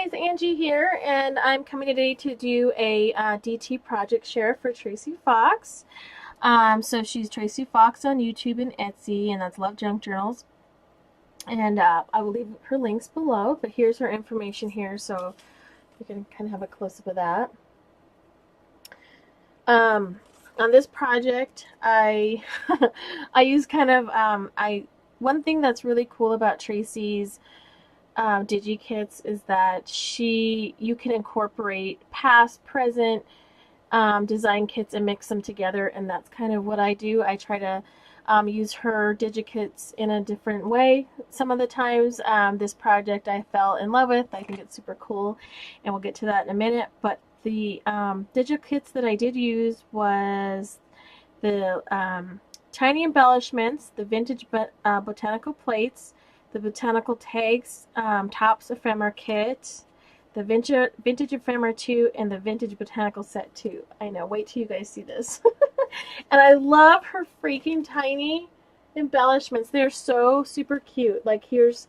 guys, Angie here, and I'm coming today to do a DT project share for Tracie Fox. So she's Tracie Fox on YouTube and Etsy, and that's Love Junk Journals. And I will leave her links below, but here's her information here, so you can kind of have a close-up of that. On this project, I I use kind of one thing that's really cool about Tracie's DigiKits is that you can incorporate past, present design kits and mix them together, and that's kind of what I do. I try to use her DigiKits in a different way. Some of the times, this project I fell in love with. I think it's super cool, and we'll get to that in a minute. But the DigiKits that I did use was the tiny embellishments, the vintage botanical plates, the botanical tags, tops ephemera kit, the vintage ephemera 2, and the vintage botanical set 2. I know, wait till you guys see this. And I love her freaking tiny embellishments. They're so super cute. Like here's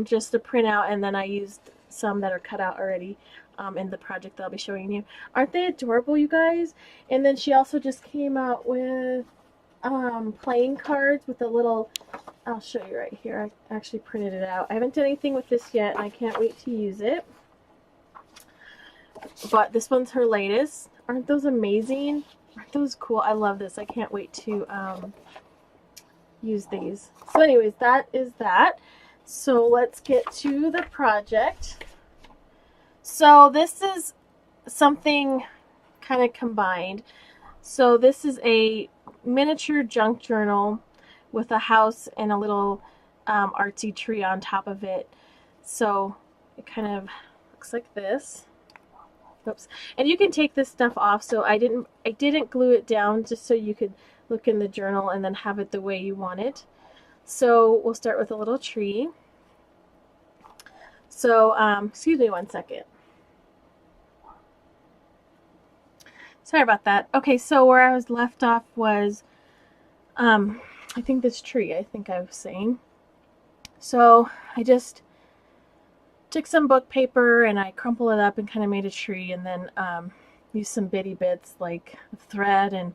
just a printout, and then I used some that are cut out already in the project that I'll be showing you. Aren't they adorable, you guys? And then she also just came out with playing cards with a little, I'll show you right here. I actually printed it out. I haven't done anything with this yet, and I can't wait to use it. But this one's her latest. Aren't those amazing? Aren't those cool? I love this. I can't wait to use these. So anyways, that is that. So let's get to the project. So this is something kind of combined. So this is a miniature junk journal with a house and a little artsy tree on top of it. So it kind of looks like this. Oops. And you can take this stuff off, so I didn't glue it down, just so you could look in the journal and then have it the way you want it. So we'll start with a little tree. So excuse me one second. Sorry about that. Okay, so where I was left off was I think this tree, I think I was saying. So I just took some book paper and I crumpled it up and kind of made a tree, and then used some bitty bits like thread, and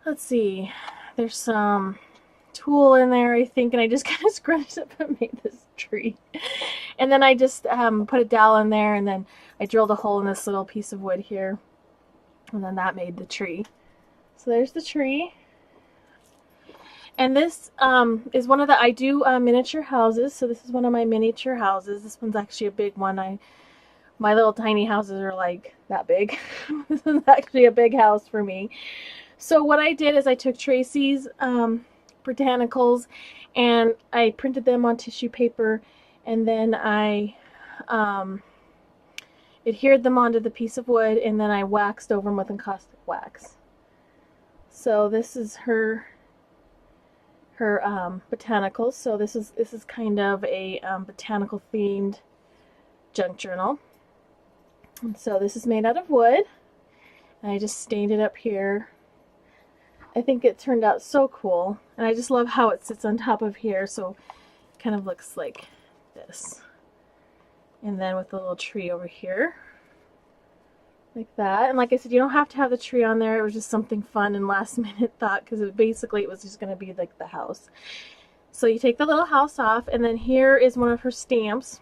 let's see, there's some tulle in there, I think, and I just kind of scrunched up and made this tree. And then I just put a dowel in there, and then I drilled a hole in this little piece of wood here, and then that made the tree. So there's the tree. And this is one of the, I do miniature houses, so this is one of my miniature houses. This one's actually a big one. My little tiny houses are like that big. This is actually a big house for me. So what I did is I took Tracie's botanicals and I printed them on tissue paper, and then I adhered them onto the piece of wood, and then I waxed over them with encaustic wax. So this is her botanicals. So this is kind of a botanical themed junk journal. And so this is made out of wood. And I just stained it up here. I think it turned out so cool, and I just love how it sits on top of here, so it kind of looks like this. And then with the little tree over here, like that. And like I said, you don't have to have the tree on there. It was just something fun and last minute thought, because basically it was just going to be like the house. So you take the little house off, and then here is one of her stamps,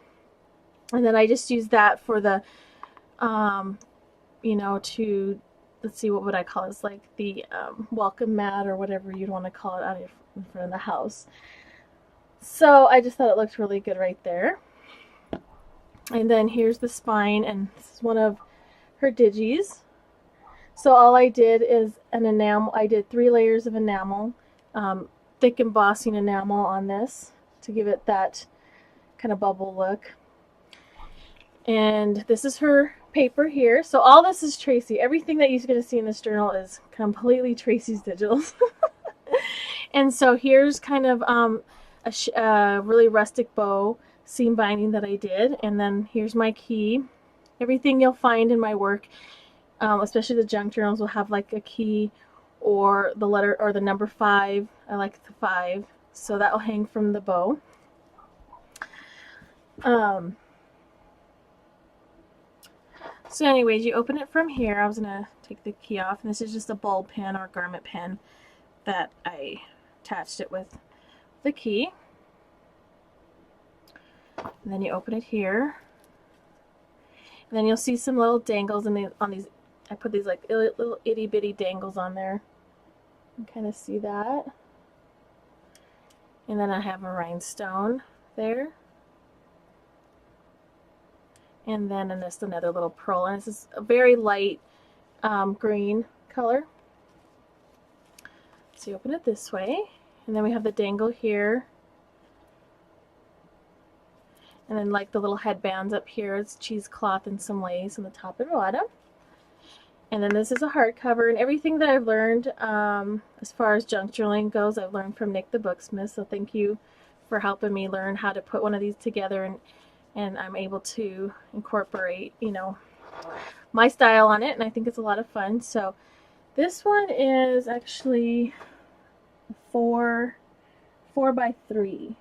and then I just used that for the you know, to, let's see, what would I call it? It's like the welcome mat or whatever you'd want to call it out in front of the house. So I just thought it looked really good right there. And then here's the spine, and this is one of her digis. So all I did is an enamel. I did 3 layers of enamel, thick embossing enamel on this to give it that kind of bubble look. And this is her paper here. So all this is Tracie. Everything that you're going to see in this journal is completely Tracie's digitals. And so here's kind of a really rustic bow seam binding that I did. And then here's my key. Everything you'll find in my work, especially the junk journals, will have like a key or the letter or the number 5. I like the 5, so that will hang from the bow. So anyways, you open it from here. I was going to take the key off, and this is just a ball pen or garment pen that I attached it with the key. And then you open it here. And then you'll see some little dangles on these. I put these like little itty bitty dangles on there. You can kind of see that. And then I have a rhinestone there. And then just another little pearl. And this is a very light green color. So you open it this way. And then we have the dangle here. And then like the little headbands up here, it's cheesecloth and some lace on the top and bottom. And then this is a hardcover, and everything that I've learned as far as junk journaling goes, I've learned from Nick the Booksmith. So thank you for helping me learn how to put one of these together, and I'm able to incorporate, you know, my style on it, and I think it's a lot of fun. So this one is actually 4 by 3.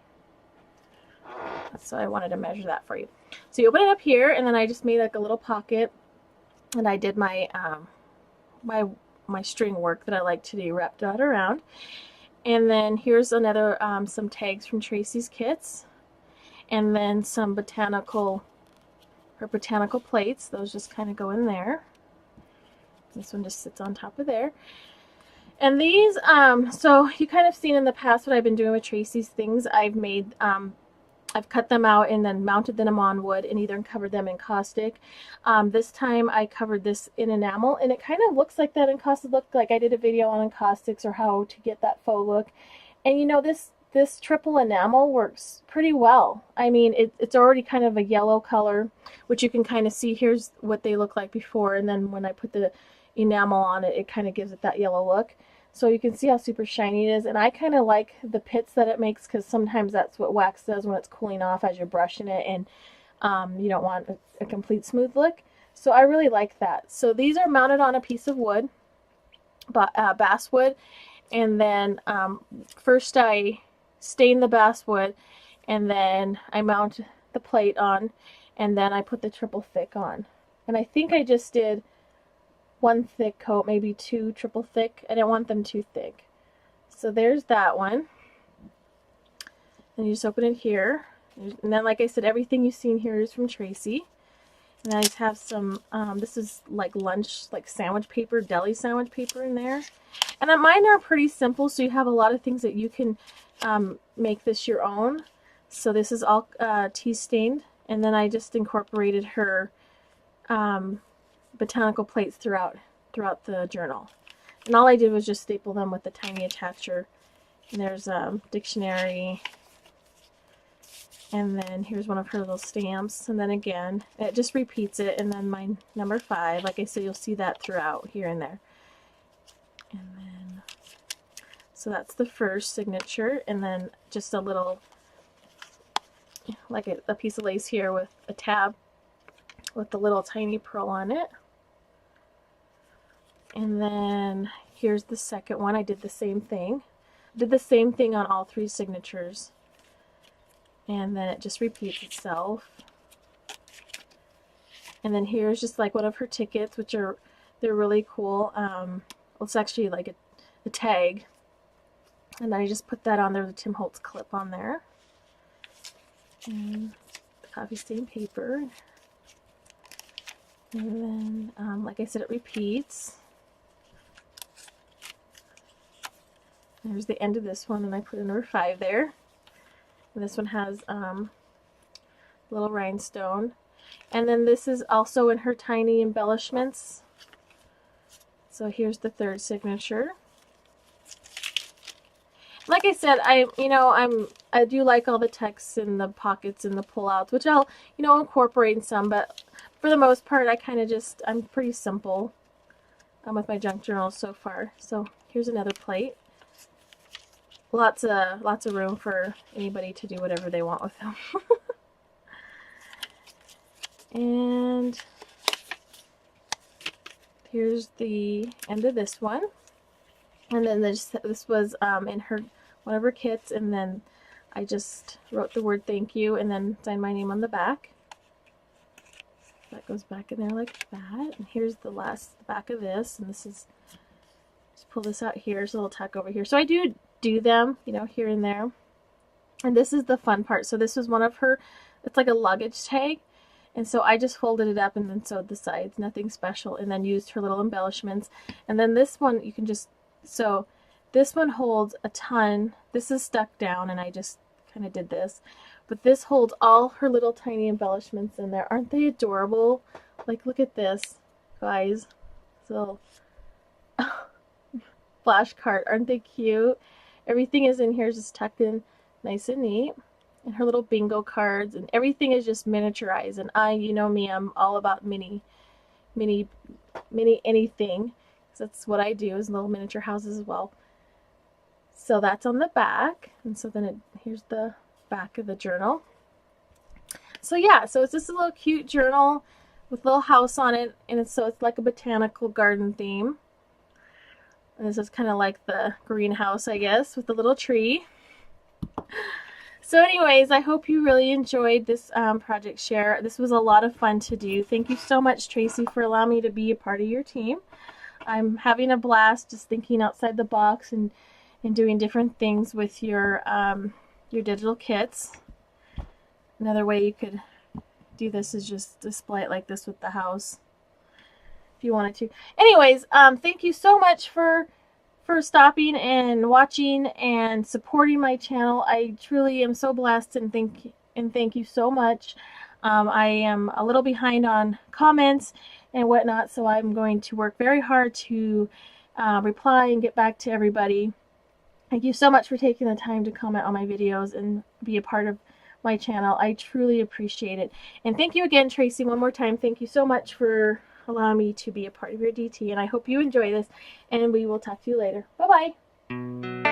So I wanted to measure that for you. So you open it up here, and then I just made like a little pocket, and I did my my string work that I like to do, wrap that around. And then here's another some tags from Tracie's kits, and then some botanical plates. Those just kind of go in there. This one just sits on top of there. And these, so you kind of seen in the past what I've been doing with Tracie's things. I've made I've cut them out and then mounted them on wood and either covered them in caustic. This time I covered this in enamel, and it kind of looks like that in caustic. Look, like I did a video on caustics or how to get that faux look. And you know, this triple enamel works pretty well. I mean, it's already kind of a yellow color, which you can kind of see. Here's what they look like before, and then when I put the enamel on it, it kind of gives it that yellow look. So you can see how super shiny it is, and I kind of like the pits that it makes, because sometimes that's what wax does when it's cooling off as you're brushing it, and you don't want a complete smooth look. So I really like that. So these are mounted on a piece of wood, basswood, and then first I stain the basswood, and then I mount the plate on, and then I put the triple thick on. And I think I just did 1 thick coat, maybe 2 triple thick. I didn't want them too thick. So there's that one. And you just open it here. And then, like I said, everything you've seen here is from Tracie. And I just have some, this is like lunch, like sandwich paper, deli sandwich paper in there. And then mine are pretty simple, so you have a lot of things that you can make this your own. So this is all tea stained. And then I just incorporated her botanical plates throughout the journal, and all I did was just staple them with the tiny attacher. And there's a dictionary, and then here's one of her little stamps, and then again it just repeats it. And then my number 5, like I said, you'll see that throughout here and there. And then so that's the first signature, and then just a little, like a piece of lace here with a tab with the little tiny pearl on it. And then here's the second one. I did the same thing. Did the same thing on all 3 signatures. And then it just repeats itself. And then here's just like one of her tickets, which they're really cool. It's actually like a tag. And then I just put that on there, the Tim Holtz clip on there. And the coffee stain paper. And then, like I said, it repeats. There's the end of this one, and I put a number 5 there. And this one has a little rhinestone. And then this is also in her tiny embellishments. So here's the 3rd signature. Like I said, I do like all the texts and the pockets and the pullouts, which I'll, incorporate in some, but for the most part, I'm pretty simple with my junk journals so far. So here's another plate. Lots of room for anybody to do whatever they want with them. And here's the end of this one. And then this was in one of her kits, and then I just wrote the word thank you and then signed my name on the back. That goes back in there like that. And here's the back of this, and this is, just pull this out here. There's a little tuck over here. So I do them, you know, here and there. And this is the fun part. So this was one of her, it's like a luggage tag. And so I just folded it up and then sewed the sides, nothing special, and then used her little embellishments. And then this one, you can just, so this one holds a ton. This is stuck down, and I just kind of did this. But this holds all her little tiny embellishments in there. Aren't they adorable? Like, look at this, guys. So, flash card. Aren't they cute? Everything is in here just tucked in nice and neat. And her little bingo cards, and everything is just miniaturized. And you know me, I'm all about mini anything. So that's what I do, is little miniature houses as well. So that's on the back. And so then here's the back of the journal. So yeah, so it's just a little cute journal with a little house on it. And it's like a botanical garden theme. And this is kind of like the greenhouse, I guess, with the little tree. So anyways, I hope you really enjoyed this project share. This was a lot of fun to do. Thank you so much, Tracie, for allowing me to be a part of your team. I'm having a blast just thinking outside the box and doing different things with your digital kits. Another way you could do this is just display it like this with the house, if you wanted to. Anyways, thank you so much for stopping and watching and supporting my channel. I truly am so blessed, and thank you so much. I am a little behind on comments and whatnot, so I'm going to work very hard to reply and get back to everybody. Thank you so much for taking the time to comment on my videos and be a part of my channel. I truly appreciate it. And thank you again, Tracie, one more time. Thank you so much for allowing me to be a part of your DT, and I hope you enjoy this, and we will talk to you later. Bye-bye.